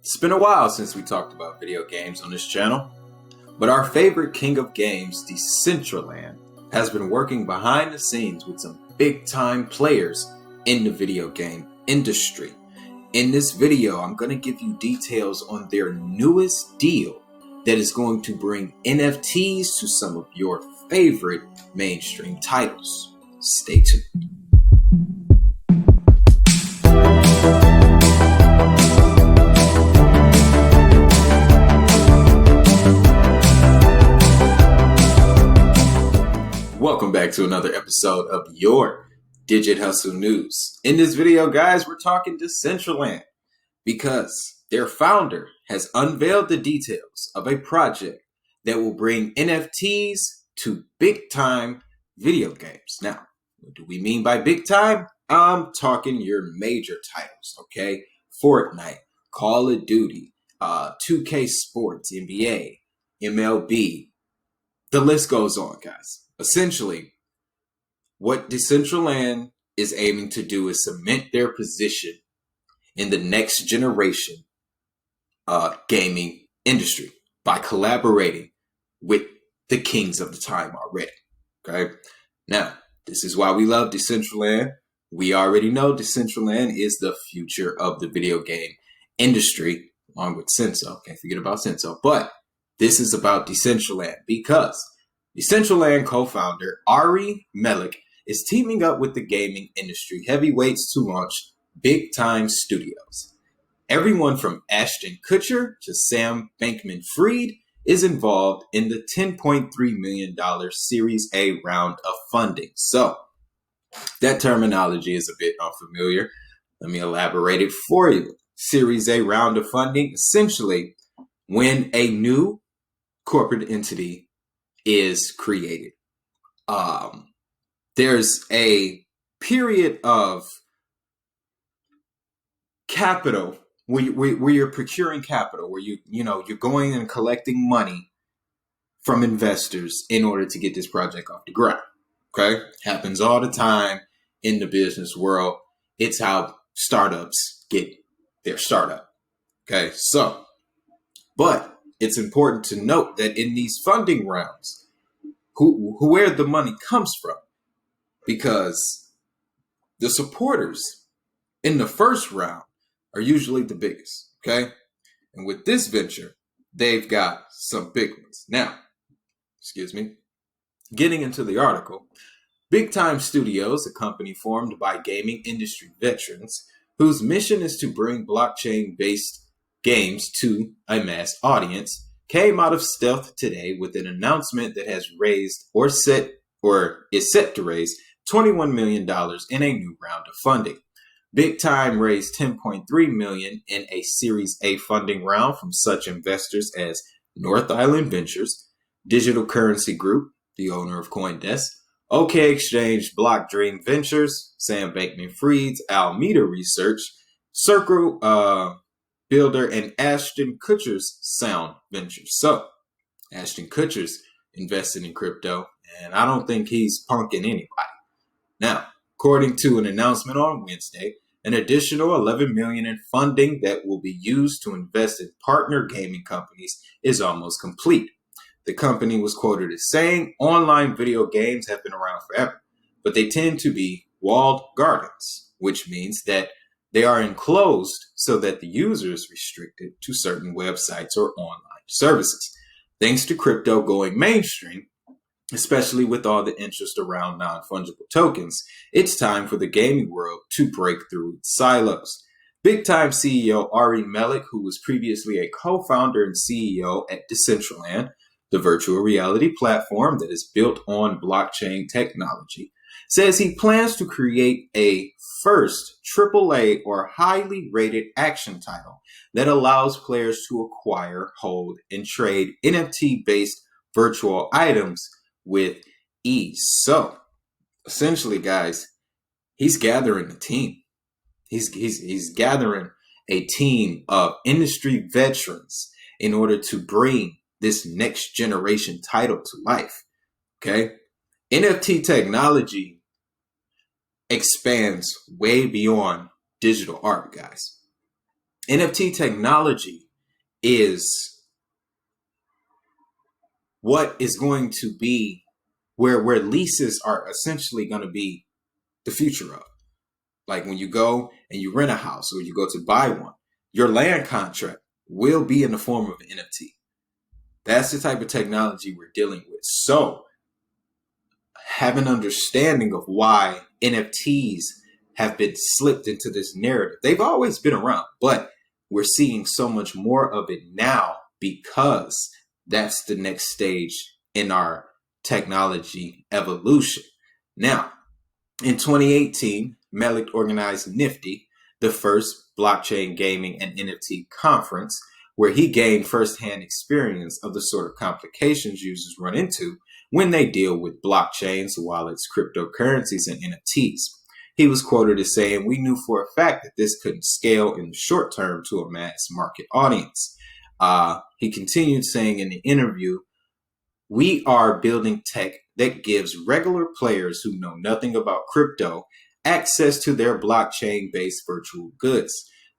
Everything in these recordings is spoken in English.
It's been a while since we talked about video games on this channel, but our favorite king of games, Decentraland, has been working behind the scenes with some big-time players in the video game industry. In this video, I'm going to give you details on their newest deal that is going to bring NFTs to some of your favorite mainstream titles. Stay tuned. Welcome back to another episode of your Digit Hustle News. In this video, guys, we're talking Decentraland because their founder has unveiled the details of a project that will bring NFTs to big-time video games. Now, what do we mean by big time? I'm talking your major titles, okay? Fortnite, Call of Duty, 2K Sports, NBA, MLB. The list goes on, guys. Essentially, what Decentraland is aiming to do is cement their position in the next generation gaming industry by collaborating with the kings of the time already. Okay, now this is why we love Decentraland. We already know Decentraland is the future of the video game industry, along with Senso. Can't forget about Senso. But this is about Decentraland because Decentraland co-founder Ari Melik is teaming up with the gaming industry heavyweights to launch big-time studios. Everyone from Ashton Kutcher to Sam Bankman-Fried is involved in the $10.3 million Series A round of funding. So, that terminology is a bit unfamiliar. Let me elaborate it for you. Series A round of funding, essentially, when a new corporate entity is created. There's a period of capital where you're procuring capital, where you're going and collecting money from investors in order to get this project off the ground. Okay, happens all the time in the business world. It's how startups get their startup. Okay, but it's important to note that in these funding rounds, where the money comes from, because the supporters in the first round are usually the biggest, okay? And with this venture, they've got some big ones. Now, getting into the article, Big Time Studios, a company formed by gaming industry veterans whose mission is to bring blockchain-based games to a mass audience, came out of stealth today with an announcement that has raised is set to raise $21 million in a new round of funding. Big Time raised $10.3 million in a Series A funding round from such investors as North Island Ventures, Digital Currency Group, the owner of CoinDesk, OK Exchange, Block Dream Ventures, Sam Bankman-Fried's Alameda Research, Circle Builder, and Ashton Kutcher's Sound Ventures. So, Ashton Kutcher's invested in crypto, and I don't think he's punking anybody. Now, according to an announcement on Wednesday, an additional $11 million in funding that will be used to invest in partner gaming companies is almost complete. The company was quoted as saying, "Online video games have been around forever, but they tend to be walled gardens," which means that they are enclosed so that the user is restricted to certain websites or online services. Thanks to crypto going mainstream, especially with all the interest around non-fungible tokens, it's time for the gaming world to break through its silos. Big Time CEO Ari Melik, who was previously a co-founder and CEO at Decentraland, the virtual reality platform that is built on blockchain technology, says he plans to create a first AAA or highly rated action title that allows players to acquire, hold, and trade NFT-based virtual items with ease. So, essentially, guys, he's gathering a team. He's gathering a team of industry veterans in order to bring this next generation title to life. Okay? NFT technology expands way beyond digital art, guys. NFT technology is what is going to be where leases are essentially going to be the future of. Like when you go and you rent a house or you go to buy one, your land contract will be in the form of an NFT. That's the type of technology we're dealing with. So have an understanding of why NFTs have been slipped into this narrative. They've always been around, but we're seeing so much more of it now because that's the next stage in our technology evolution. Now, in 2018, Malik organized Nifty, the first blockchain gaming and NFT conference, where he gained firsthand experience of the sort of complications users run into when they deal with blockchains, wallets, cryptocurrencies, and NFTs. He was quoted as saying, "We knew for a fact that this couldn't scale in the short term to a mass market audience." He continued saying in the interview, "We are building tech that gives regular players who know nothing about crypto access to their blockchain-based virtual goods.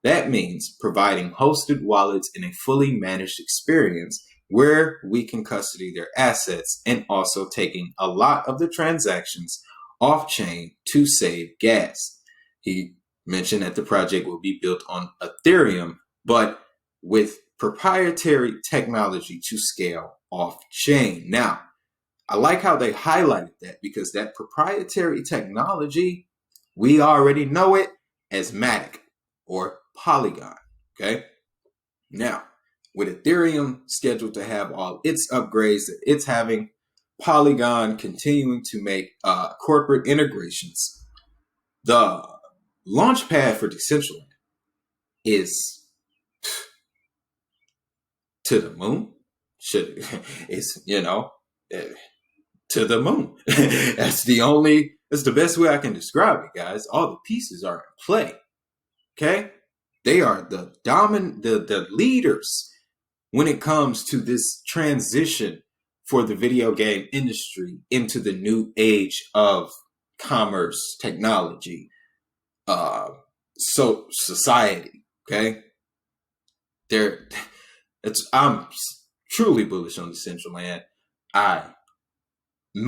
That means providing hosted wallets in a fully managed experience where we can custody their assets and also taking a lot of the transactions off-chain to save gas." He mentioned that the project will be built on Ethereum, but with proprietary technology to scale off-chain. Now, I like how they highlighted that because that proprietary technology, we already know it as Matic or Polygon, okay? Now, with Ethereum scheduled to have all its upgrades that it's having, Polygon continuing to make corporate integrations, the launch pad for Decentraland is to the moon. It's, to the moon. That's the best way I can describe it, guys. All the pieces are in play. Okay? They are the leaders when it comes to this transition for the video game industry into the new age of commerce, technology, so society. Okay? I'm truly bullish on Decentraland. I'm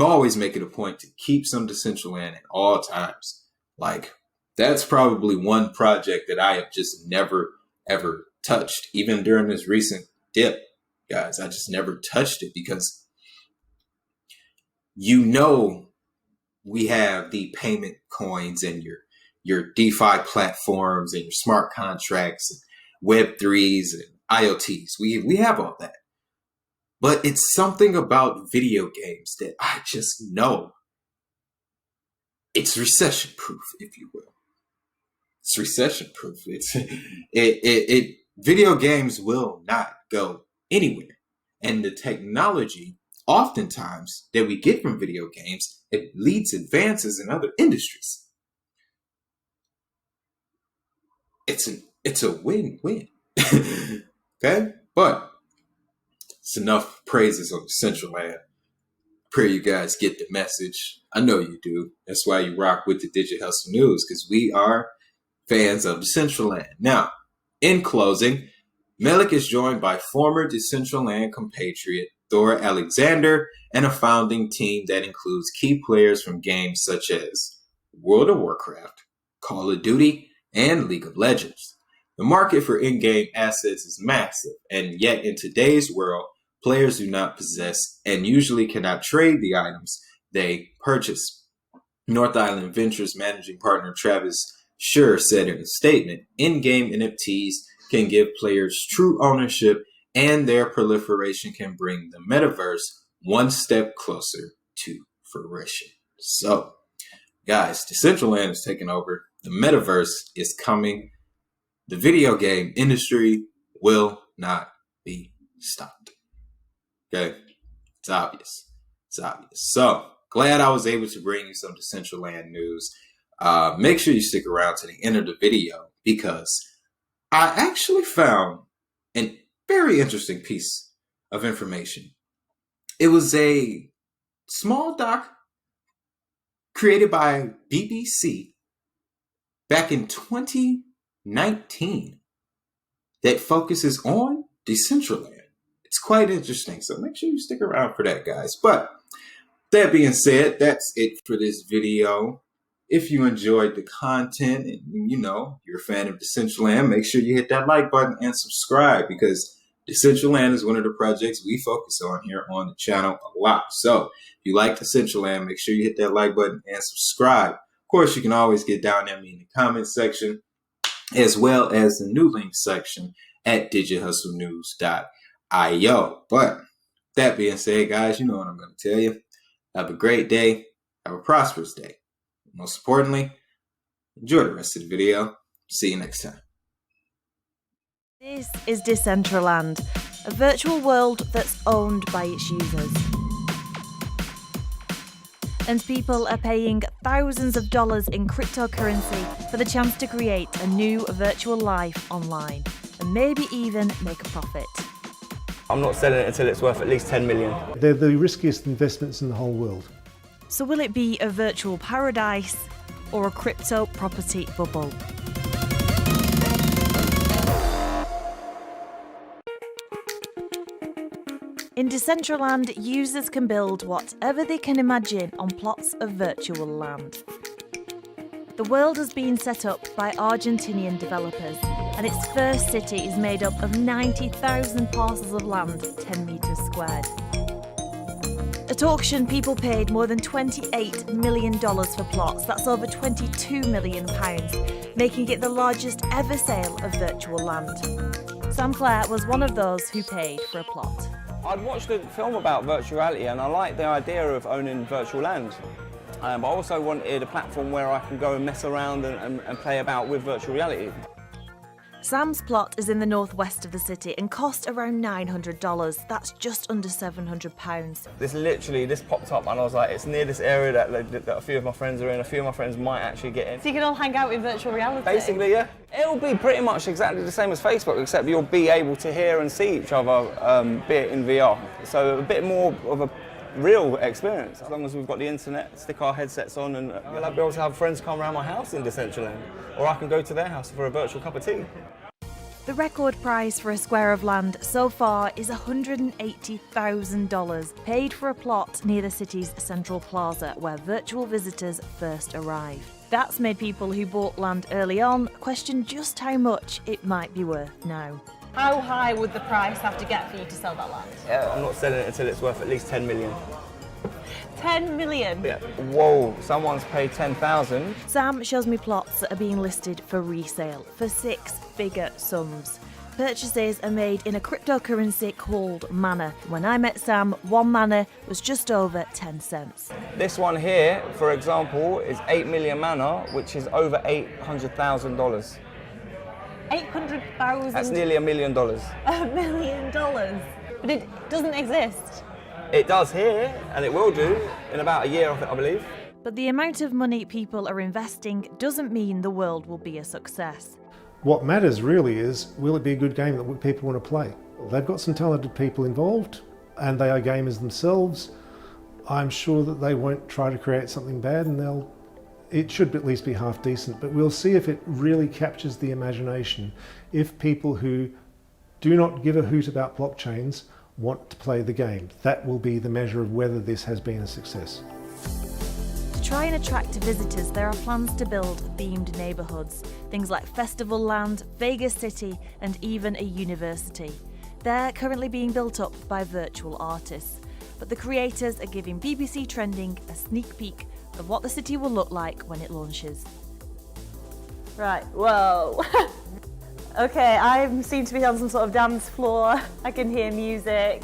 always making a point to keep some Decentraland at all times. Like, that's probably one project that I have just never, ever touched. Even during this recent dip, guys, I just never touched it because we have the payment coins and your DeFi platforms and your smart contracts and Web3s and IoTs. We have all that. But it's something about video games that I just know it's recession proof, if you will. It's recession proof. Video games will not go anywhere. And the technology, oftentimes, that we get from video games, it leads advances in other industries. It's a win-win. Okay? But it's enough praises on Decentraland. Pray you guys get the message. I know you do. That's why you rock with the Digit Hustle News, because we are fans of Decentraland. Now, in closing, Melik is joined by former Decentraland compatriot Thor Alexander and a founding team that includes key players from games such as World of Warcraft, Call of Duty, and League of Legends. The market for in-game assets is massive, and yet in today's world, players do not possess and usually cannot trade the items they purchase. North Island Ventures managing partner Travis Scher said in a statement, "In-game NFTs can give players true ownership, and their proliferation can bring the metaverse one step closer to fruition." So, guys, Decentraland is taking over. The metaverse is coming. The video game industry will not be stopped. Okay? It's obvious. It's obvious. So, glad I was able to bring you some Decentraland news. Make sure you stick around to the end of the video because I actually found a very interesting piece of information. It was a small doc created by BBC back in 2019 that focuses on Decentraland. It's quite interesting, so make sure you stick around for that, guys. But that being said, that's it for this video. If you enjoyed the content and you're a fan of Decentraland, make sure you hit that like button and subscribe, because Decentraland is one of the projects we focus on here on the channel a lot. So if you like Decentraland, make sure you hit that like button and subscribe. Of course, you can always get down at me in the comment section, as well as the new link section at digithustlenews.io. But that being said, guys, you know what I'm going to tell you. Have a great day. Have a prosperous day. Most importantly, enjoy the rest of the video. See you next time. This is Decentraland, a virtual world that's owned by its users. And people are paying thousands of dollars in cryptocurrency for the chance to create a new virtual life online, and maybe even make a profit. I'm not selling it until it's worth at least 10 million. They're the riskiest investments in the whole world. So will it be a virtual paradise or a crypto property bubble? In Decentraland, users can build whatever they can imagine on plots of virtual land. The world has been set up by Argentinian developers, and its first city is made up of 90,000 parcels of land, 10 metres squared. At auction, people paid more than $28 million for plots. That's over £22 million, making it the largest ever sale of virtual land. Sam Clare was one of those who paid for a plot. I'd watched a film about virtual reality and I liked the idea of owning virtual land. But I also wanted a platform where I can go and mess around and play about with virtual reality. Sam's plot is in the northwest of the city and cost around $900. That's just under £700. This popped up and I was like, it's near this area that a few of my friends are in. A few of my friends might actually get in. So you can all hang out in virtual reality? Basically, yeah. It'll be pretty much exactly the same as Facebook, except you'll be able to hear and see each other, be it in VR. So a bit more of a real experience. As long as we've got the internet, stick our headsets on, and you'll be able to have friends come around my house in Decentraland, or I can go to their house for a virtual cup of tea. The record price for a square of land so far is $180,000, paid for a plot near the city's central plaza where virtual visitors first arrive. That's made people who bought land early on question just how much it might be worth now. How high would the price have to get for you to sell that land? Yeah, I'm not selling it until it's worth at least 10 million. 10 million? Yeah. Whoa, someone's paid 10,000. Sam shows me plots that are being listed for resale for six-figure sums. Purchases are made in a cryptocurrency called mana. When I met Sam, one mana was just over 10 cents. This one here, for example, is 8 million mana, which is over $800,000. 800,000? That's nearly $1 million. $1 million? But it doesn't exist. It does here, and it will do in about a year, I believe. But the amount of money people are investing doesn't mean the world will be a success. What matters really is, will it be a good game that people want to play? They've got some talented people involved, and they are gamers themselves. I'm sure that they won't try to create something bad, and it should at least be half decent, but we'll see if it really captures the imagination. If people who do not give a hoot about blockchains want to play the game, that will be the measure of whether this has been a success. To try and attract visitors, there are plans to build themed neighbourhoods, things like Festival Land, Vegas City, and even a university. They're currently being built up by virtual artists, but the creators are giving BBC Trending a sneak peek of what the city will look like when it launches. Right, whoa. Okay, I seem to be on some sort of dance floor. I can hear music.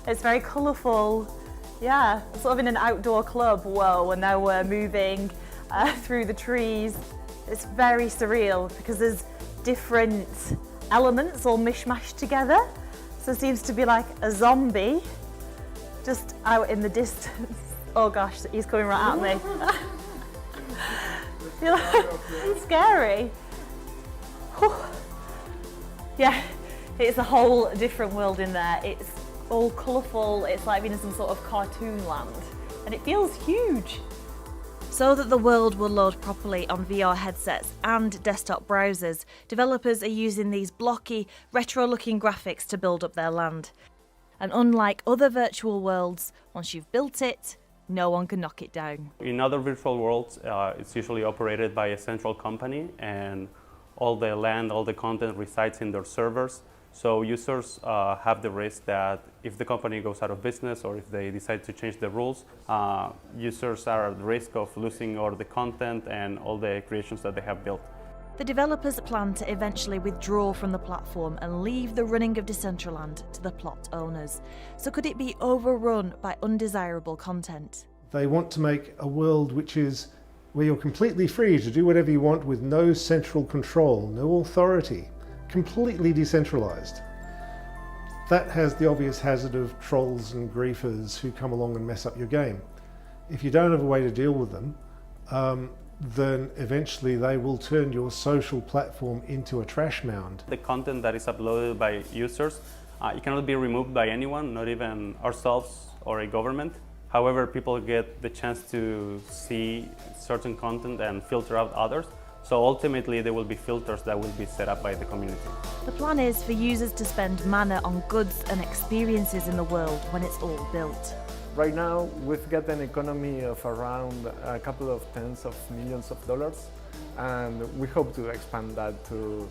It's very colourful. Yeah, sort of in an outdoor club. Whoa, and now we're moving through the trees. It's very surreal because there's different elements all mishmashed together. So it seems to be like a zombie just out in the distance. Oh gosh, he's coming right at me. It's scary. Yeah, it's a whole different world in there. It's all colourful. It's like being in some sort of cartoon land. And it feels huge. So that the world will load properly on VR headsets and desktop browsers, developers are using these blocky, retro-looking graphics to build up their land. And unlike other virtual worlds, once you've built it, no one can knock it down. In other virtual worlds, it's usually operated by a central company, and all the land, all the content resides in their servers. So users have the risk that if the company goes out of business or if they decide to change the rules, users are at risk of losing all the content and all the creations that they have built. The developers plan to eventually withdraw from the platform and leave the running of Decentraland to the plot owners. So could it be overrun by undesirable content? They want to make a world which is where you're completely free to do whatever you want with no central control, no authority, completely decentralized. That has the obvious hazard of trolls and griefers who come along and mess up your game. If you don't have a way to deal with them, then eventually they will turn your social platform into a trash mound. The content that is uploaded by users, it cannot be removed by anyone, not even ourselves or a government. However, people get the chance to see certain content and filter out others. So ultimately, there will be filters that will be set up by the community. The plan is for users to spend mana on goods and experiences in the world when it's all built. Right now, we've got an economy of around a couple of tens of millions of dollars, and we hope to expand that to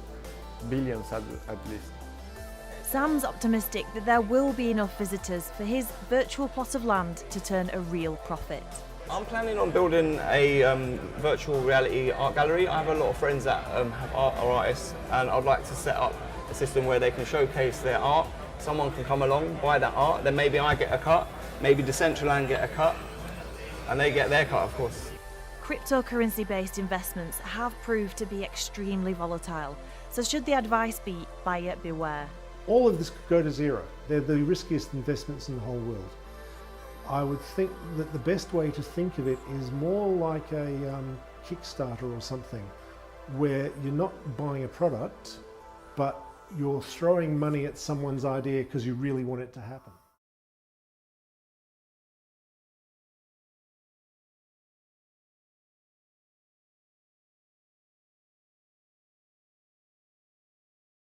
billions at least. Sam's optimistic that there will be enough visitors for his virtual plot of land to turn a real profit. I'm planning on building a virtual reality art gallery. I have a lot of friends that are artists, and I'd like to set up a system where they can showcase their art. Someone can come along, buy that art, then maybe I get a cut, maybe Decentraland get a cut, and they get their cut, of course. Cryptocurrency-based investments have proved to be extremely volatile, so should the advice be buyer beware? All of this could go to zero. They're the riskiest investments in the whole world. I would think that the best way to think of it is more like a Kickstarter or something, where you're not buying a product, but you're throwing money at someone's idea because you really want it to happen.